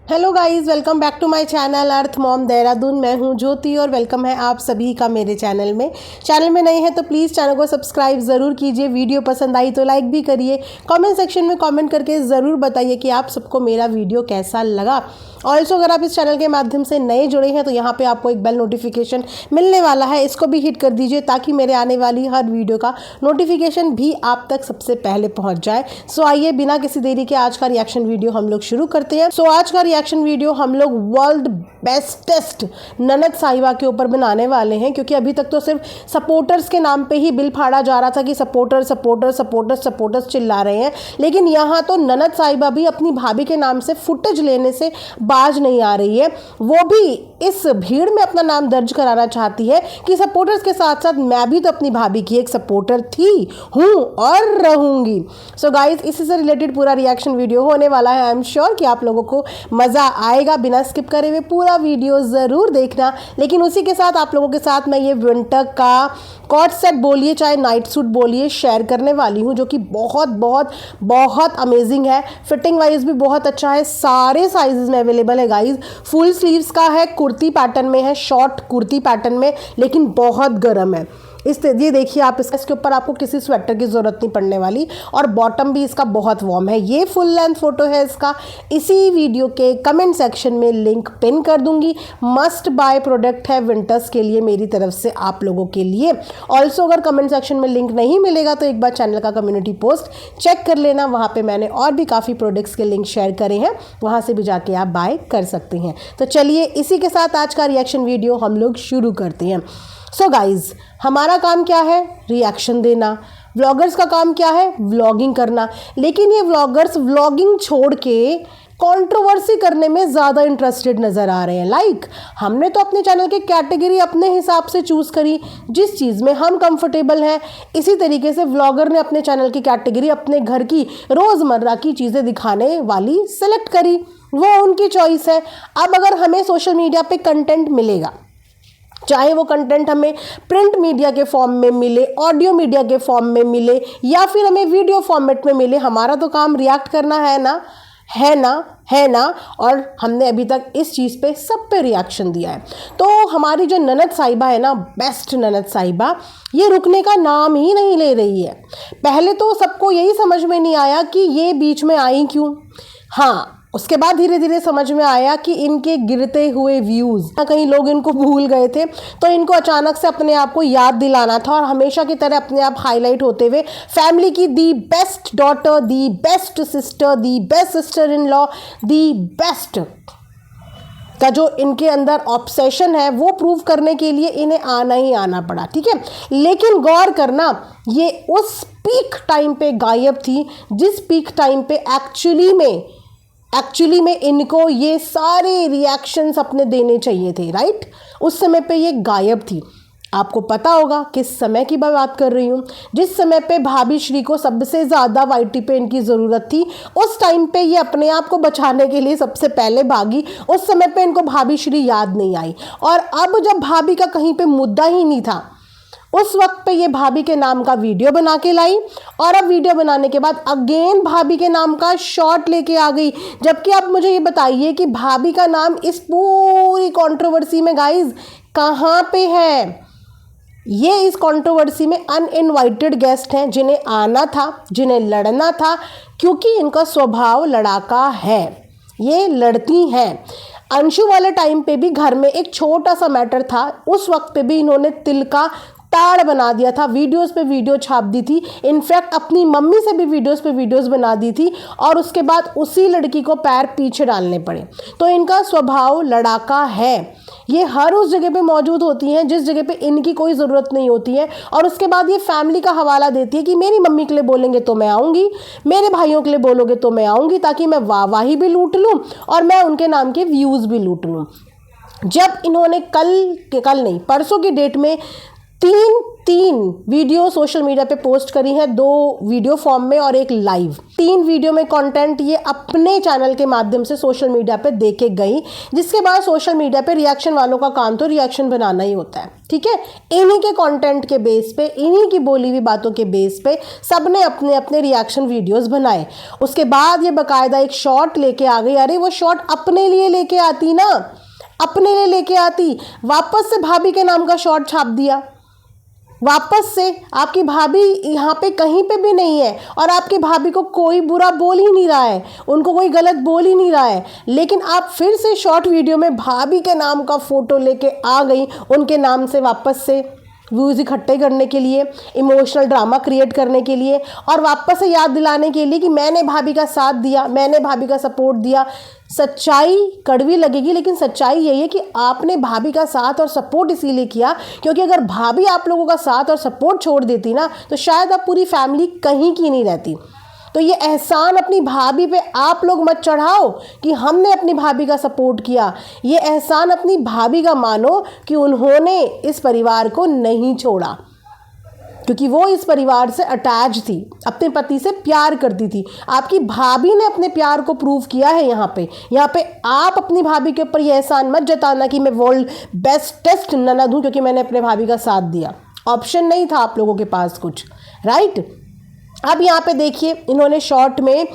Hello guys, welcome back to my channel earth mom Dehradun. मैं हूं ज्योति और वेलकम है आप सभी का मेरे चैनल में नए हैं तो प्लीज़ चैनल को सब्सक्राइब ज़रूर कीजिए। वीडियो पसंद आई तो लाइक भी करिए। कमेंट सेक्शन में कमेंट करके ज़रूर बताइए कि आप सबको मेरा वीडियो कैसा लगा। ऑल्सो अगर आप इस चैनल के माध्यम से नए जुड़े हैं तो यहाँ पे आपको एक बेल नोटिफिकेशन मिलने वाला है, इसको भी हिट कर दीजिए ताकि मेरे आने वाली हर वीडियो का नोटिफिकेशन भी आप तक सबसे पहले पहुँच जाए। सो आइए बिना किसी देरी के आज का रिएक्शन वीडियो हम लोग शुरू करते हैं। सो आज का रिएक्शन वीडियो हम लोग वर्ल्ड बेस्टेस्ट ननद साहिबा के ऊपर बनाने वाले हैं, क्योंकि अभी तक तो सिर्फ सपोर्टर्स के नाम पे ही बिल फाड़ा जा रहा था कि सपोर्टर्स चिल्ला रहे हैं, लेकिन यहाँ तो ननद साहिबा भी अपनी भाभी के नाम से फुटेज लेने से बाज नहीं आ रही है। वो भी इस भीड़ में अपना नाम दर्ज कराना चाहती है कि सपोर्टर्स के साथ साथ मैं भी तो अपनी भाभी की एक सपोर्टर थी, हूँ और रहूँगी। सो गाइज, इसी से रिलेटेड पूरा रिएक्शन वीडियो होने वाला है। आई एम श्योर कि आप लोगों को मज़ा आएगा। बिना स्किप करे हुए पूरा वीडियो ज़रूर देखना। लेकिन उसी के साथ आप लोगों के साथ मैं ये विंटर का कॉट सेट बोलिए चाहे नाइट सूट बोलिए शेयर करने वाली हूँ, जो कि बहुत बहुत बहुत अमेजिंग है। फिटिंग वाइज भी बहुत अच्छा है, सारे साइजेस में अवेलेबल है गाइज। फुल स्लीव्स का है, कुर्ती पैटर्न में है, शॉर्ट कुर्ती पैटर्न में, लेकिन बहुत गर्म है। ये देखिए आप, इसके ऊपर आपको किसी स्वेटर की ज़रूरत नहीं पड़ने वाली और बॉटम भी इसका बहुत वार्म है। ये फुल लेंथ फोटो है इसका। इसी वीडियो के कमेंट सेक्शन में लिंक पिन कर दूंगी। मस्ट बाय प्रोडक्ट है विंटर्स के लिए मेरी तरफ से आप लोगों के लिए। ऑल्सो अगर कमेंट सेक्शन में लिंक नहीं मिलेगा तो एक बार चैनल का कम्युनिटी पोस्ट चेक कर लेना, वहाँ पर मैंने और भी काफ़ी प्रोडक्ट्स के लिंक शेयर करे हैं, वहाँ से भी जाके आप बाय कर सकते हैं। तो चलिए इसी के साथ आज का रिएक्शन वीडियो हम लोग शुरू करते हैं। सो गाइज, हमारा काम क्या है? रिएक्शन देना। व्लॉगर्स का काम क्या है? व्लॉगिंग करना। लेकिन ये व्लॉगर्स व्लॉगिंग छोड़ के कंट्रोवर्सी करने में ज़्यादा इंटरेस्टेड नज़र आ रहे हैं। हमने तो अपने चैनल की कैटेगरी अपने हिसाब से चूज़ करी, जिस चीज़ में हम कंफर्टेबल हैं। इसी तरीके से व्लॉगर ने अपने चैनल की कैटेगरी अपने घर की रोज़मर्रा की चीज़ें दिखाने वाली सेलेक्ट करी, वो उनकी चॉइस है। अब अगर हमें सोशल मीडिया पे कंटेंट मिलेगा, चाहे वो कंटेंट हमें प्रिंट मीडिया के फॉर्म में मिले, ऑडियो मीडिया के फॉर्म में मिले, या फिर हमें वीडियो फॉर्मेट में मिले, हमारा तो काम रिएक्ट करना है ना। और हमने अभी तक इस चीज़ पे सब पे रिएक्शन दिया है। तो हमारी जो ननद साहिबा है ना, बेस्ट ननद साहिबा, ये रुकने का नाम ही नहीं ले रही है। पहले तो सबको यही समझ में नहीं आया कि ये बीच में आई क्यों। हाँ, उसके बाद धीरे धीरे समझ में आया कि इनके गिरते हुए व्यूज़, कहीं लोग इनको भूल गए थे, तो इनको अचानक से अपने आप को याद दिलाना था और हमेशा की तरह अपने आप हाईलाइट होते हुए फैमिली की the best daughter, the best sister, the best sister in law, the best का जो इनके अंदर ऑब्सेशन है वो प्रूव करने के लिए इन्हें आना ही आना पड़ा। ठीक है, लेकिन गौर करना, ये उस पीक टाइम पे गायब थी जिस पीक टाइम पे एक्चुअली में इनको ये सारे रिएक्शंस अपने देने चाहिए थे। राइट, उस समय पे ये गायब थी। आपको पता होगा किस समय की बात कर रही हूँ, जिस समय पे भाभी श्री को सबसे ज़्यादा वाईटी पे इनकी ज़रूरत थी। उस टाइम पे ये अपने आप को बचाने के लिए सबसे पहले भागी। उस समय पे इनको भाभी श्री याद नहीं आई, और अब जब भाभी का कहीं पे मुद्दा ही नहीं था, उस वक्त पे ये भाभी के नाम का वीडियो बना के लाई, और अब वीडियो बनाने के बाद अगेन भाभी के नाम का शॉट लेके आ गई। जबकि आप मुझे ये बताइए कि भाभी का नाम इस पूरी कंट्रोवर्सी में गाइज कहाँ पे है? ये इस कंट्रोवर्सी में अनइनवाइटेड गेस्ट हैं, जिन्हें आना था, जिन्हें लड़ना था, क्योंकि इनका स्वभाव लड़ाका है, ये लड़ती हैं। अंशु वाले टाइम पे भी घर में एक छोटा सा मैटर था, उस वक्त पे भी इन्होंने तिल का ताड़ बना दिया था, वीडियोस पे वीडियो छाप दी थी, इनफैक्ट अपनी मम्मी से भी वीडियोस पे वीडियोस बना दी थी, और उसके बाद उसी लड़की को पैर पीछे डालने पड़े। तो इनका स्वभाव लड़ाका है। ये हर उस जगह पे मौजूद होती हैं जिस जगह पे इनकी कोई ज़रूरत नहीं होती है, और उसके बाद ये फैमिली का हवाला देती है कि मेरी मम्मी के लिए बोलेंगे तो मैं आऊँगी, मेरे भाइयों के लिए बोलोगे तो मैं आऊँगी, ताकि मैं वाहवाही भी लूट लूँ और मैं उनके नाम के व्यूज़ भी लूट लूँ। जब इन्होंने परसों की डेट में 3 3 वीडियो सोशल मीडिया पे पोस्ट करी हैं, 2 वीडियो फॉर्म में और 1 लाइव। 3 वीडियो में कंटेंट ये अपने चैनल के माध्यम से सोशल मीडिया पे दे के गई, जिसके बाद सोशल मीडिया पे रिएक्शन वालों का काम तो रिएक्शन बनाना ही होता है, ठीक है। इन्हीं के कंटेंट के बेस पे, इन्हीं की बोली हुई बातों के बेस पे सबने अपने अपने रिएक्शन वीडियोस बनाए। उसके बाद ये बाकायदा एक शॉट लेके आ गई। अरे वो शॉट अपने लिए लेके आती ना, अपने लिए लेके आती, वापस से भाभी के नाम का शॉट छाप दिया। वापस से आपकी भाभी यहाँ पे कहीं पे भी नहीं है और आपकी भाभी को कोई बुरा बोल ही नहीं रहा है, उनको कोई गलत बोल ही नहीं रहा है, लेकिन आप फिर से शॉर्ट वीडियो में भाभी के नाम का फ़ोटो लेके आ गई, उनके नाम से वापस से व्यूज़ इकट्ठे करने के लिए, इमोशनल ड्रामा क्रिएट करने के लिए और वापस से याद दिलाने के लिए कि मैंने भाभी का साथ दिया, मैंने भाभी का सपोर्ट दिया। सच्चाई कड़वी लगेगी, लेकिन सच्चाई यही है कि आपने भाभी का साथ और सपोर्ट इसीलिए किया क्योंकि अगर भाभी आप लोगों का साथ और सपोर्ट छोड़ देती ना तो शायद अब पूरी फैमिली कहीं की नहीं रहती। तो ये एहसान अपनी भाभी पे आप लोग मत चढ़ाओ कि हमने अपनी भाभी का सपोर्ट किया। ये एहसान अपनी भाभी का मानो कि उन्होंने इस परिवार को नहीं छोड़ा, क्योंकि वो इस परिवार से अटैच थी, अपने पति से प्यार करती थी। आपकी भाभी ने अपने प्यार को प्रूव किया है यहाँ पे आप अपनी भाभी के ऊपर ये एहसान मत जताना कि मैं वर्ल्ड बेस्टेस्ट ननद हूँ क्योंकि मैंने अपने भाभी का साथ दिया। ऑप्शन नहीं था आप लोगों के पास कुछ, राइट। अब यहाँ पे देखिए, इन्होंने शॉर्ट में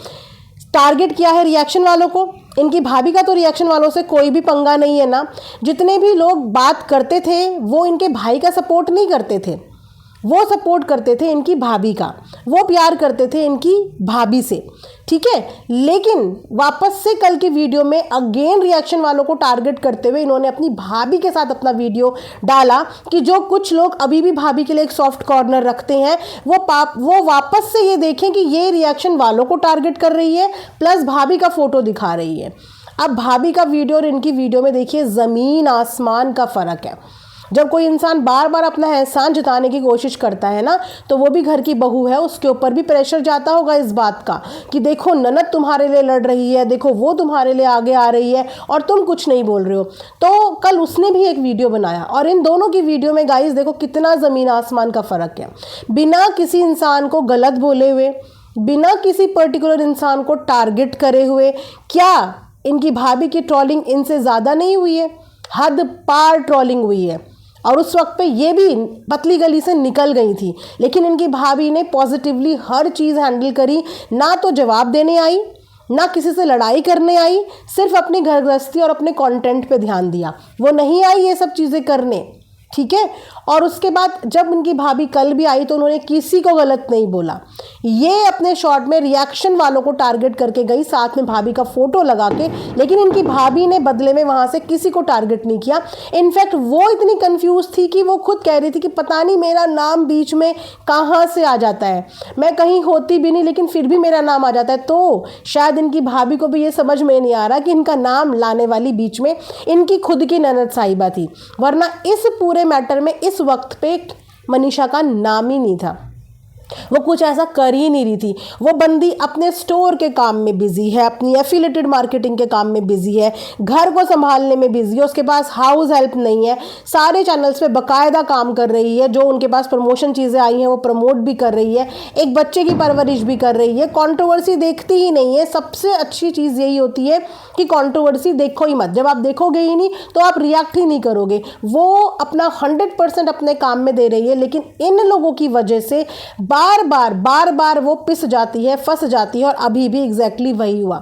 टारगेट किया है रिएक्शन वालों को। इनकी भाभी का तो रिएक्शन वालों से कोई भी पंगा नहीं है ना। जितने भी लोग बात करते थे वो इनके भाई का सपोर्ट नहीं करते थे, वो सपोर्ट करते थे इनकी भाभी का, वो प्यार करते थे इनकी भाभी से, ठीक है। लेकिन वापस से कल की वीडियो में अगेन रिएक्शन वालों को टारगेट करते हुए इन्होंने अपनी भाभी के साथ अपना वीडियो डाला कि जो कुछ लोग अभी भी भाभी के लिए एक सॉफ्ट कॉर्नर रखते हैं वो वापस से ये देखें कि ये रिएक्शन वालों को टारगेट कर रही है प्लस भाभी का फ़ोटो दिखा रही है। अब भाभी का वीडियो और इनकी वीडियो में देखिए ज़मीन आसमान का फ़र्क है। जब कोई इंसान बार बार अपना एहसान जताने की कोशिश करता है ना, तो वो भी घर की बहू है, उसके ऊपर भी प्रेशर जाता होगा इस बात का कि देखो ननद तुम्हारे लिए लड़ रही है, देखो वो तुम्हारे लिए आगे आ रही है और तुम कुछ नहीं बोल रहे हो। तो कल उसने भी एक वीडियो बनाया और इन दोनों की वीडियो में गाइस देखो कितना ज़मीन आसमान का फ़र्क है। बिना किसी इंसान को गलत बोले हुए, बिना किसी पर्टिकुलर इंसान को टारगेट करे हुए, क्या इनकी भाभी की ट्रोलिंग इनसे ज़्यादा नहीं हुई है? हद पार ट्रोलिंग हुई है। और उस वक्त पे ये भी पतली गली से निकल गई थी, लेकिन इनकी भाभी ने पॉजिटिवली हर चीज़ हैंडल करी। ना तो जवाब देने आई, ना किसी से लड़ाई करने आई, सिर्फ अपनी घर गृहस्थी और अपने कंटेंट पे ध्यान दिया। वो नहीं आई ये सब चीज़ें करने, ठीक है। और उसके बाद जब उनकी भाभी कल भी आई तो उन्होंने किसी को गलत नहीं बोला। ये अपने शॉर्ट में रिएक्शन वालों को टारगेट करके गई, साथ में भाभी का फ़ोटो लगा के, लेकिन इनकी भाभी ने बदले में वहाँ से किसी को टारगेट नहीं किया। इनफैक्ट वो इतनी कंफ्यूज थी कि वो खुद कह रही थी कि पता नहीं मेरा नाम बीच में कहाँ से आ जाता है, मैं कहीं होती भी नहीं लेकिन फिर भी मेरा नाम आ जाता है। तो शायद इनकी भाभी को भी ये समझ में नहीं आ रहा कि इनका नाम लाने वाली बीच में इनकी खुद की ननद साहिबा थी, वरना इस पूरे मैटर में इस वक्त पे मनीषा का नाम ही नहीं था। वो कुछ ऐसा कर ही नहीं रही थी। वो बंदी अपने स्टोर के काम में बिजी है, अपनी एफिलिएटेड मार्केटिंग के काम में बिजी है, घर को संभालने में बिजी है, उसके पास हाउस हेल्प नहीं है, सारे चैनल्स पे बकायदा काम कर रही है, जो उनके पास प्रमोशन चीज़ें आई हैं वो प्रमोट भी कर रही है, एक बच्चे की परवरिश भी कर रही है, कंट्रोवर्सी देखती ही नहीं है। सबसे अच्छी चीज़ यही होती है कि कंट्रोवर्सी देखो ही मत। जब आप देखोगे ही नहीं तो आप रिएक्ट ही नहीं करोगे। वो अपना 100% अपने काम में दे रही है, लेकिन इन लोगों की वजह से बार बार वो पिस जाती है, फंस जाती है। और अभी भी एग्जैक्टली वही हुआ।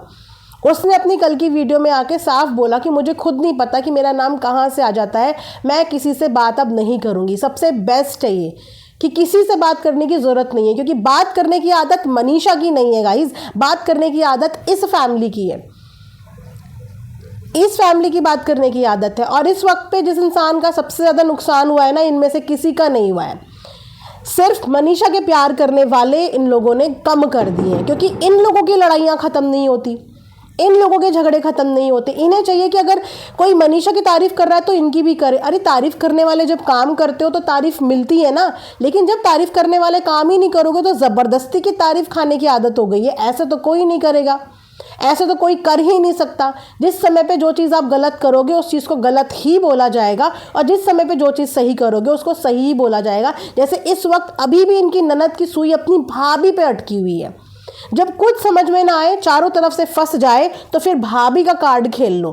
उसने अपनी कल की वीडियो में आके साफ बोला कि मुझे खुद नहीं पता कि मेरा नाम कहाँ से आ जाता है, मैं किसी से बात अब नहीं करूँगी। सबसे बेस्ट है ये कि किसी से बात करने की ज़रूरत नहीं है, क्योंकि बात करने की आदत मनीषा की नहीं है गाइज, बात करने की आदत इस फैमिली की है, इस फैमिली की बात करने की आदत है। और इस वक्त पे जिस इंसान का सबसे ज़्यादा नुकसान हुआ है ना, इनमें से किसी का नहीं हुआ है, सिर्फ मनीषा के प्यार करने वाले इन लोगों ने कम कर दिए हैं, क्योंकि इन लोगों की लड़ाइयाँ ख़त्म नहीं होती, इन लोगों के झगड़े ख़त्म नहीं होते। इन्हें चाहिए कि अगर कोई मनीषा की तारीफ़ कर रहा है तो इनकी भी करे। अरे तारीफ़ करने वाले जब काम करते हो तो तारीफ़ मिलती है ना, लेकिन जब तारीफ़ करने वाले काम ही नहीं करोगे तो ज़बरदस्ती की तारीफ़ खाने की आदत हो गई है। ऐसे तो कोई नहीं करेगा, ऐसे तो कोई कर ही नहीं सकता। जिस समय पे जो चीज़ आप गलत करोगे उस चीज़ को गलत ही बोला जाएगा, और जिस समय पे जो चीज़ सही करोगे उसको सही ही बोला जाएगा। जैसे इस वक्त अभी भी इनकी ननद की सुई अपनी भाभी पे अटकी हुई है। जब कुछ समझ में ना आए, चारों तरफ से फंस जाए, तो फिर भाभी का कार्ड खेल लो,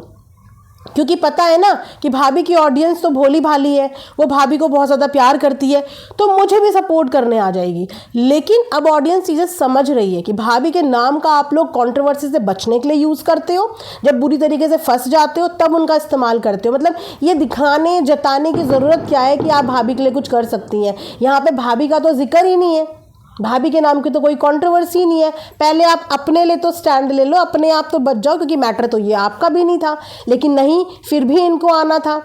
क्योंकि पता है ना कि भाभी की ऑडियंस तो भोली भाली है, वो भाभी को बहुत ज़्यादा प्यार करती है, तो मुझे भी सपोर्ट करने आ जाएगी। लेकिन अब ऑडियंस चीज़ें समझ रही है कि भाभी के नाम का आप लोग कंट्रोवर्सी से बचने के लिए यूज़ करते हो, जब बुरी तरीके से फंस जाते हो तब उनका इस्तेमाल करते हो। मतलब ये दिखाने जताने की ज़रूरत क्या है कि आप भाभी के लिए कुछ कर सकती हैं। यहाँ पर भाभी का तो जिक्र ही नहीं है, भाभी के नाम की तो कोई कंट्रोवर्सी नहीं है। पहले आप अपने लिए तो स्टैंड ले लो, अपने आप तो बच जाओ, क्योंकि मैटर तो ये आपका भी नहीं था। लेकिन नहीं, फिर भी इनको आना था,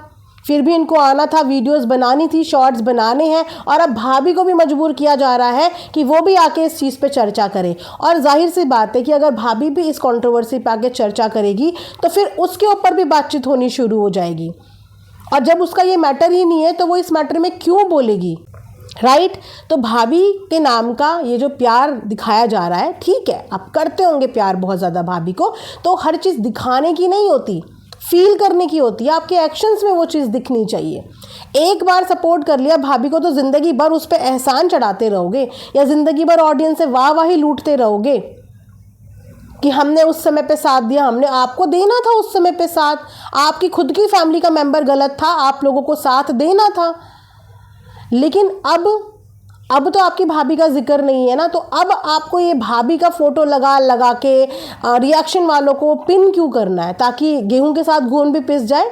वीडियोस बनानी थी, शॉर्ट्स बनाने हैं, और अब भाभी को भी मजबूर किया जा रहा है कि वो भी आके इस चीज़ पे चर्चा करे। और जाहिर सी बात है कि अगर भाभी भी इस कंट्रोवर्सी पे आके चर्चा करेगी तो फिर उसके ऊपर भी बातचीत होनी शुरू हो जाएगी, और जब उसका ये मैटर ही नहीं है तो वो इस मैटर में क्यों बोलेगी, राइट। तो भाभी के नाम का ये जो प्यार दिखाया जा रहा है, ठीक है, आप करते होंगे प्यार बहुत ज़्यादा भाभी को, तो हर चीज़ दिखाने की नहीं होती, फील करने की होती है। आपके एक्शंस में वो चीज़ दिखनी चाहिए। एक बार सपोर्ट कर लिया भाभी को तो ज़िंदगी भर उस पर एहसान चढ़ाते रहोगे, या ज़िंदगी भर ऑडियंस से वाह लूटते रहोगे कि हमने उस समय पे साथ दिया, हमने आपको देना था उस समय पे साथ, आपकी खुद की फैमिली का मेंबर गलत था, आप लोगों को साथ देना था। लेकिन अब तो आपकी भाभी का जिक्र नहीं है ना, तो अब आपको ये भाभी का फ़ोटो लगा के रिएक्शन वालों को पिन क्यों करना है, ताकि गेहूं के साथ घून भी पिस जाए।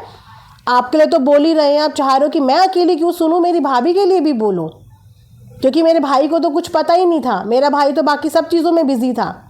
आपके लिए तो बोल ही रहे हैं, आप चाह रहे हो कि मैं अकेली क्यों सुनूं, मेरी भाभी के लिए भी बोलूं, क्योंकि मेरे भाई को तो कुछ पता ही नहीं था, मेरा भाई तो बाकी सब चीज़ों में बिजी था,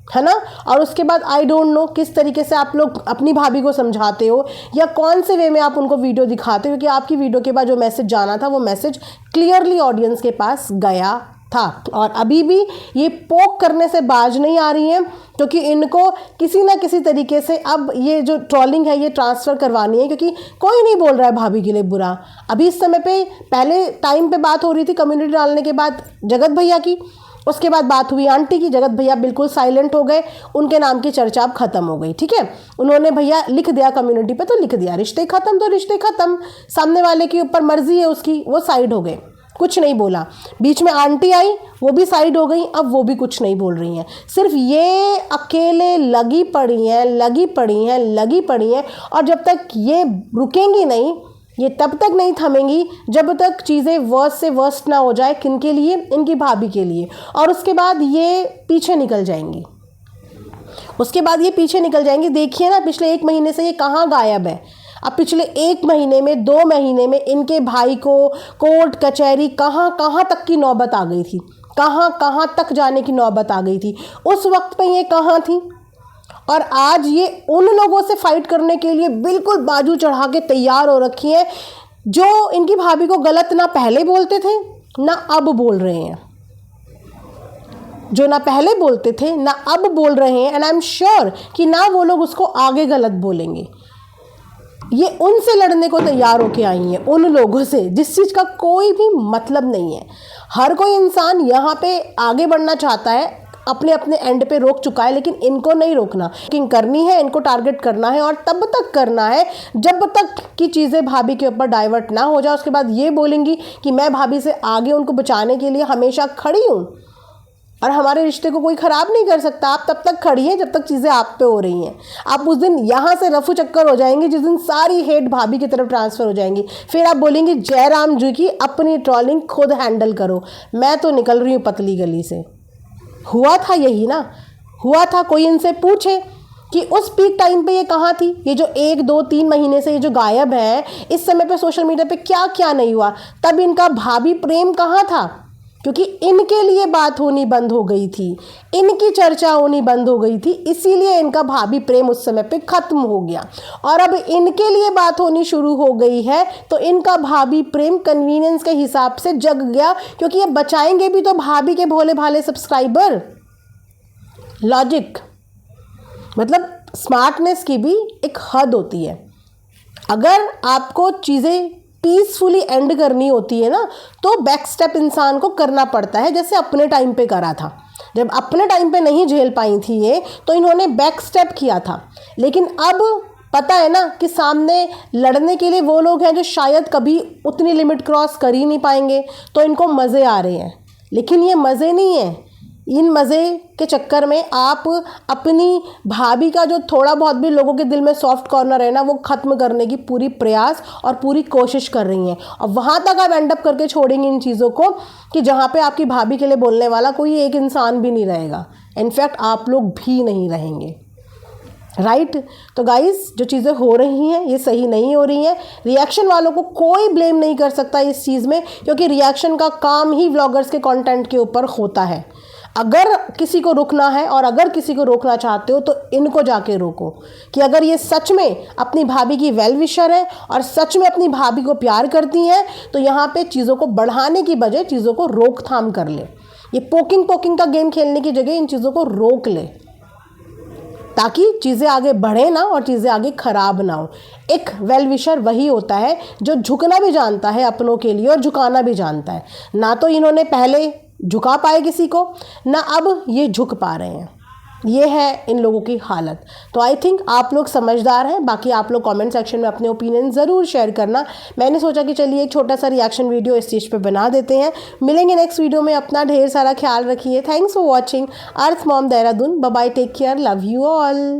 है ना। और उसके बाद आई डोंट नो किस तरीके से आप लोग अपनी भाभी को समझाते हो, या कौन से वे में आप उनको वीडियो दिखाते हो, क्योंकि आपकी वीडियो के बाद जो मैसेज जाना था वो मैसेज क्लियरली ऑडियंस के पास गया था। और अभी भी ये पोक करने से बाज नहीं आ रही हैं, क्योंकि इनको किसी ना किसी तरीके से अब ये जो ट्रोलिंग है ये ट्रांसफ़र करवानी है, क्योंकि कोई नहीं बोल रहा है भाभी के लिए बुरा। अभी इस समय पे पहले टाइम पे बात हो रही थी कम्युनिटी डालने के बाद जगत भैया की, उसके बाद बात हुई आंटी की, जगत भैया बिल्कुल साइलेंट हो गए, उनके नाम की चर्चा अब खत्म हो गई, ठीक है। उन्होंने भैया लिख दिया कम्युनिटी पे, तो लिख दिया, रिश्ते खत्म तो रिश्ते खत्म, सामने वाले के ऊपर मर्जी है उसकी, वो साइड हो गए, कुछ नहीं बोला। बीच में आंटी आई, वो भी साइड हो गई, अब वो भी कुछ नहीं बोल रही हैं। सिर्फ ये अकेले लगी पड़ी हैं, और जब तक ये रुकेंगी नहीं, ये तब तक नहीं थमेंगी जब तक चीज़ें वर्स्ट से वर्स्ट ना हो जाए। किनके लिए? इनकी भाभी के लिए। और उसके बाद ये पीछे निकल जाएंगी, देखिए ना, पिछले 1 महीने से ये कहाँ गायब है। अब पिछले 1 महीने में, 2 महीने में इनके भाई को कोर्ट कचहरी कहाँ तक की नौबत आ गई थी, कहाँ तक जाने की नौबत आ गई थी। उस वक्त पे ये कहाँ थी, और आज ये उन लोगों से फाइट करने के लिए बिल्कुल बाजू चढ़ा के तैयार हो रखी है, जो इनकी भाभी को गलत ना पहले बोलते थे ना अब बोल रहे हैं, जो ना पहले बोलते थे ना अब बोल रहे हैं। एंड आई एम श्योर कि ना वो लोग उसको आगे गलत बोलेंगे। ये उनसे लड़ने को तैयार होके आई हैं, उन लोगों से जिस चीज़ का कोई भी मतलब नहीं है। हर कोई इंसान यहाँ पे आगे बढ़ना चाहता है, अपने अपने एंड पे रोक चुका है, लेकिन इनको नहीं रोकना। किंग करनी है, इनको टारगेट करना है, और तब तक करना है जब तक कि चीज़ें भाभी के ऊपर डाइवर्ट ना हो जाए। उसके बाद ये बोलेंगी कि मैं भाभी से आगे उनको बचाने के लिए हमेशा खड़ी हूँ, और हमारे रिश्ते को कोई ख़राब नहीं कर सकता। आप तब तक खड़ी हैं जब तक चीज़ें आप पे हो रही हैं। आप उस दिन यहाँ से रफू चक्कर हो जाएंगे जिस दिन सारी हेट भाभी की तरफ ट्रांसफ़र हो जाएंगी। फिर आप बोलेंगे जयराम जी की अपनी ट्रोलिंग खुद हैंडल करो, मैं तो निकल रही हूँ पतली गली से। हुआ था यही ना, हुआ था। कोई इनसे पूछे कि उस पीक टाइम पे ये कहाँ थी, ये जो 1, 2, 3 महीने से ये जो गायब है, इस समय पे सोशल मीडिया पे क्या क्या नहीं हुआ, तब इनका भाभी प्रेम कहाँ था, क्योंकि इनके लिए बात होनी बंद हो गई थी, इनकी चर्चा होनी बंद हो गई थी, इसीलिए इनका भाभी प्रेम उस समय पे ख़त्म हो गया। और अब इनके लिए बात होनी शुरू हो गई है, तो इनका भाभी प्रेम कन्वीनियंस के हिसाब से जग गया, क्योंकि ये बचाएंगे भी तो भाभी के भोले भाले सब्सक्राइबर। लॉजिक, मतलब स्मार्टनेस की भी एक हद होती है। अगर आपको चीज़ें पीसफुली एंड करनी होती है ना, तो बैक स्टेप इंसान को करना पड़ता है, जैसे अपने टाइम पे करा था। जब अपने टाइम पे नहीं झेल पाई थी ये, तो इन्होंने बैक स्टेप किया था। लेकिन अब पता है ना कि सामने लड़ने के लिए वो लोग हैं जो शायद कभी उतनी लिमिट क्रॉस कर ही नहीं पाएंगे, तो इनको मज़े आ रहे हैं। लेकिन ये मज़े नहीं है, इन मज़े के चक्कर में आप अपनी भाभी का जो थोड़ा बहुत भी लोगों के दिल में सॉफ्ट कॉर्नर है ना, वो ख़त्म करने की पूरी प्रयास और पूरी कोशिश कर रही हैं। और वहाँ तक आप एंड अप करके छोड़ेंगे इन चीज़ों को कि जहाँ पे आपकी भाभी के लिए बोलने वाला कोई एक इंसान भी नहीं रहेगा, इनफैक्ट आप लोग भी नहीं रहेंगे, राइट। तो गाइस, जो चीज़ें हो रही हैं ये सही नहीं हो रही हैं। रिएक्शन वालों को कोई ब्लेम नहीं कर सकता इस चीज़ में, क्योंकि रिएक्शन का काम ही व्लॉगर्स के कंटेंट के ऊपर होता है। अगर किसी को रुकना है और अगर किसी को रोकना चाहते हो तो इनको जाके रोको, कि अगर ये सच में अपनी भाभी की वेल विशर है और सच में अपनी भाभी को प्यार करती हैं, तो यहाँ पे चीज़ों को बढ़ाने की बजाय चीज़ों को रोकथाम कर ले। ये पोकिंग का गेम खेलने की जगह इन चीज़ों को रोक ले, ताकि चीज़ें आगे बढ़े ना और चीज़ें आगे ख़राब ना हो। एक वेल विशर वही होता है जो झुकना भी जानता है अपनों के लिए और झुकाना भी जानता है। ना तो इन्होंने पहले झुका पाए किसी को, ना अब ये झुक पा रहे हैं। ये है इन लोगों की हालत। तो आई थिंक आप लोग समझदार हैं। बाकी आप लोग कमेंट सेक्शन में अपने ओपिनियन ज़रूर शेयर करना। मैंने सोचा कि चलिए एक छोटा सा रिएक्शन वीडियो इस चीज़ पे बना देते हैं। मिलेंगे नेक्स्ट वीडियो में। अपना ढेर सारा ख्याल रखिए। Thanks for watching earth mom Dehradun. Bye bye, take care, love you all.